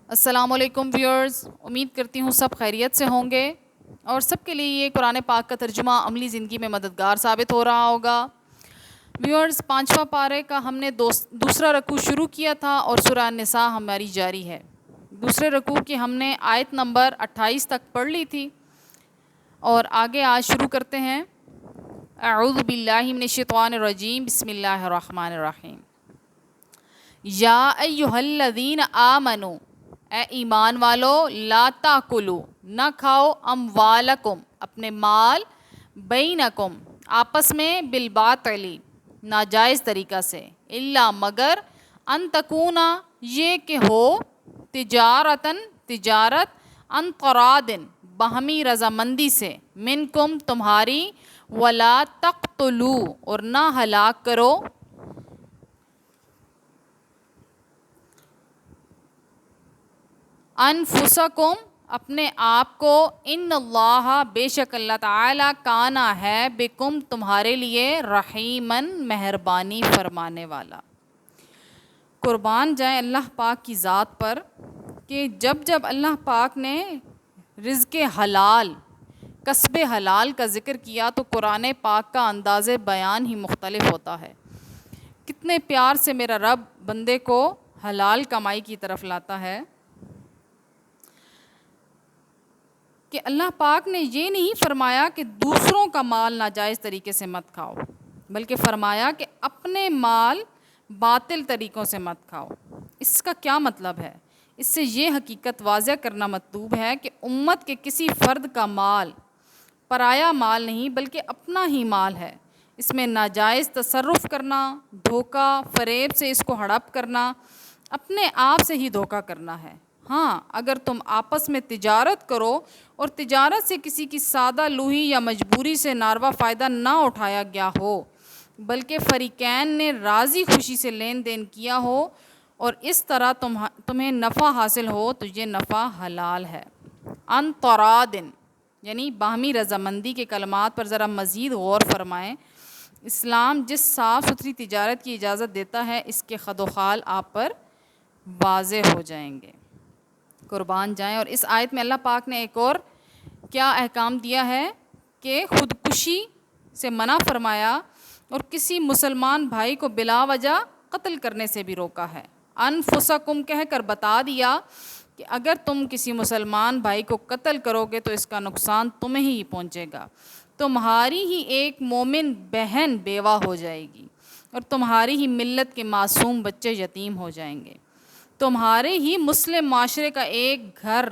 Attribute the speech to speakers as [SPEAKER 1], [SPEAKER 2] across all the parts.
[SPEAKER 1] السلام علیکم ویورز، امید کرتی ہوں سب خیریت سے ہوں گے اور سب کے لیے یہ قرآن پاک کا ترجمہ عملی زندگی میں مددگار ثابت ہو رہا ہوگا۔ ویورز، 5واں پارے کا ہم نے دوسرا رکوع شروع کیا تھا اور سورہ النساء ہماری جاری ہے۔ دوسرے رکوع کی ہم نے آیت نمبر 28 تک پڑھ لی تھی اور آگے آج شروع کرتے ہیں۔ اعوذ باللہ من الشیطان الرجیم، بسم اللہ الرحمن الرحیم۔ یا ایہا الذین آمنوا، اے ایمان والو، لا تاکلوا، نہ کھاؤ، اموالکم، اپنے مال، بینکم، آپس میں، بالباطل، ناجائز طریقہ سے، الا مگر، ان تکونا، یہ کہ ہو، تجارت، ان ترادن، باہمی رضامندی سے، منکم، تمہاری، ولا تقتلوا، اور نہ ہلاک کرو، انفسکم، اپنے آپ کو، ان اللہ، بے شک اللہ تعالیٰ، کانا ہے، بکم، تمہارے لیے، رحیمن، مہربانی فرمانے والا۔ قربان جائیں اللہ پاک کی ذات پر کہ جب اللہ پاک نے رزق حلال، کسب حلال کا ذکر کیا تو قرآن پاک کا انداز بیان ہی مختلف ہوتا ہے۔ کتنے پیار سے میرا رب بندے کو حلال کمائی کی طرف لاتا ہے کہ اللہ پاک نے یہ نہیں فرمایا کہ دوسروں کا مال ناجائز طریقے سے مت کھاؤ، بلکہ فرمایا کہ اپنے مال باطل طریقوں سے مت کھاؤ۔ اس کا کیا مطلب ہے؟ اس سے یہ حقیقت واضح کرنا مطلوب ہے کہ امت کے کسی فرد کا مال پرایا مال نہیں بلکہ اپنا ہی مال ہے۔ اس میں ناجائز تصرف کرنا، دھوکہ، فریب سے اس کو ہڑپ کرنا، اپنے آپ سے ہی دھوکہ کرنا ہے۔ ہاں، اگر تم آپس میں تجارت کرو اور تجارت سے کسی کی سادہ لوحی یا مجبوری سے ناروا فائدہ نہ اٹھایا گیا ہو بلکہ فریقین نے راضی خوشی سے لین دین کیا ہو اور اس طرح تمہیں نفع حاصل ہو تو یہ نفع حلال ہے۔ ان ترادن، یعنی باہمی رضامندی کے کلمات پر ذرا مزید غور فرمائیں۔ اسلام جس صاف ستھری تجارت کی اجازت دیتا ہے اس کے خد و خال آپ پر واضح ہو جائیں گے۔ قربان جائیں۔ اور اس آیت میں اللہ پاک نے ایک اور کیا احکام دیا ہے کہ خودکشی سے منع فرمایا اور کسی مسلمان بھائی کو بلا وجہ قتل کرنے سے بھی روکا ہے۔ انفسکم کہہ کر بتا دیا کہ اگر تم کسی مسلمان بھائی کو قتل کرو گے تو اس کا نقصان تمہیں ہی پہنچے گا، تمہاری ہی ایک مومن بہن بیوہ ہو جائے گی اور تمہاری ہی ملت کے معصوم بچے یتیم ہو جائیں گے، تمہارے ہی مسلم معاشرے کا ایک گھر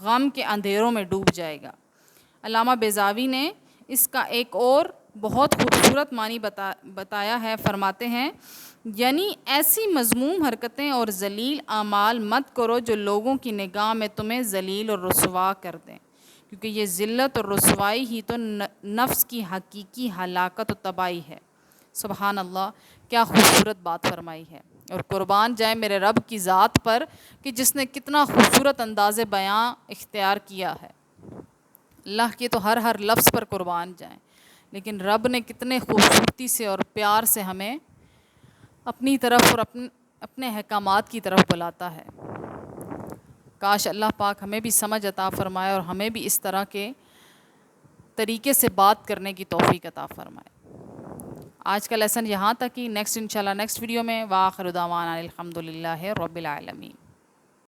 [SPEAKER 1] غم کے اندھیروں میں ڈوب جائے گا۔ علامہ بیضاوی نے اس کا ایک اور بہت خوبصورت معنی بتایا ہے، فرماتے ہیں یعنی ایسی مذموم حرکتیں اور ذلیل اعمال مت کرو جو لوگوں کی نگاہ میں تمہیں ذلیل اور رسوا کر دیں، کیونکہ یہ ذلت اور رسوائی ہی تو نفس کی حقیقی ہلاکت و تباہی ہے۔ سبحان اللہ، کیا خوبصورت بات فرمائی ہے۔ اور قربان جائے میرے رب کی ذات پر کہ جس نے کتنا خوبصورت انداز بیاں اختیار کیا ہے۔ اللہ کے تو ہر لفظ پر قربان جائیں، لیکن رب نے کتنے خوبصورتی سے اور پیار سے ہمیں اپنی طرف اور اپنے احکامات کی طرف بلاتا ہے۔ کاش اللہ پاک ہمیں بھی سمجھ عطا فرمائے اور ہمیں بھی اس طرح کے طریقے سے بات کرنے کی توفیق عطا فرمائے۔ آج کا لیسن یہاں تک ہی، نیکسٹ انشاءاللہ نیکسٹ ویڈیو میں، وآخر دعوانا الحمدللہ رب العالمین۔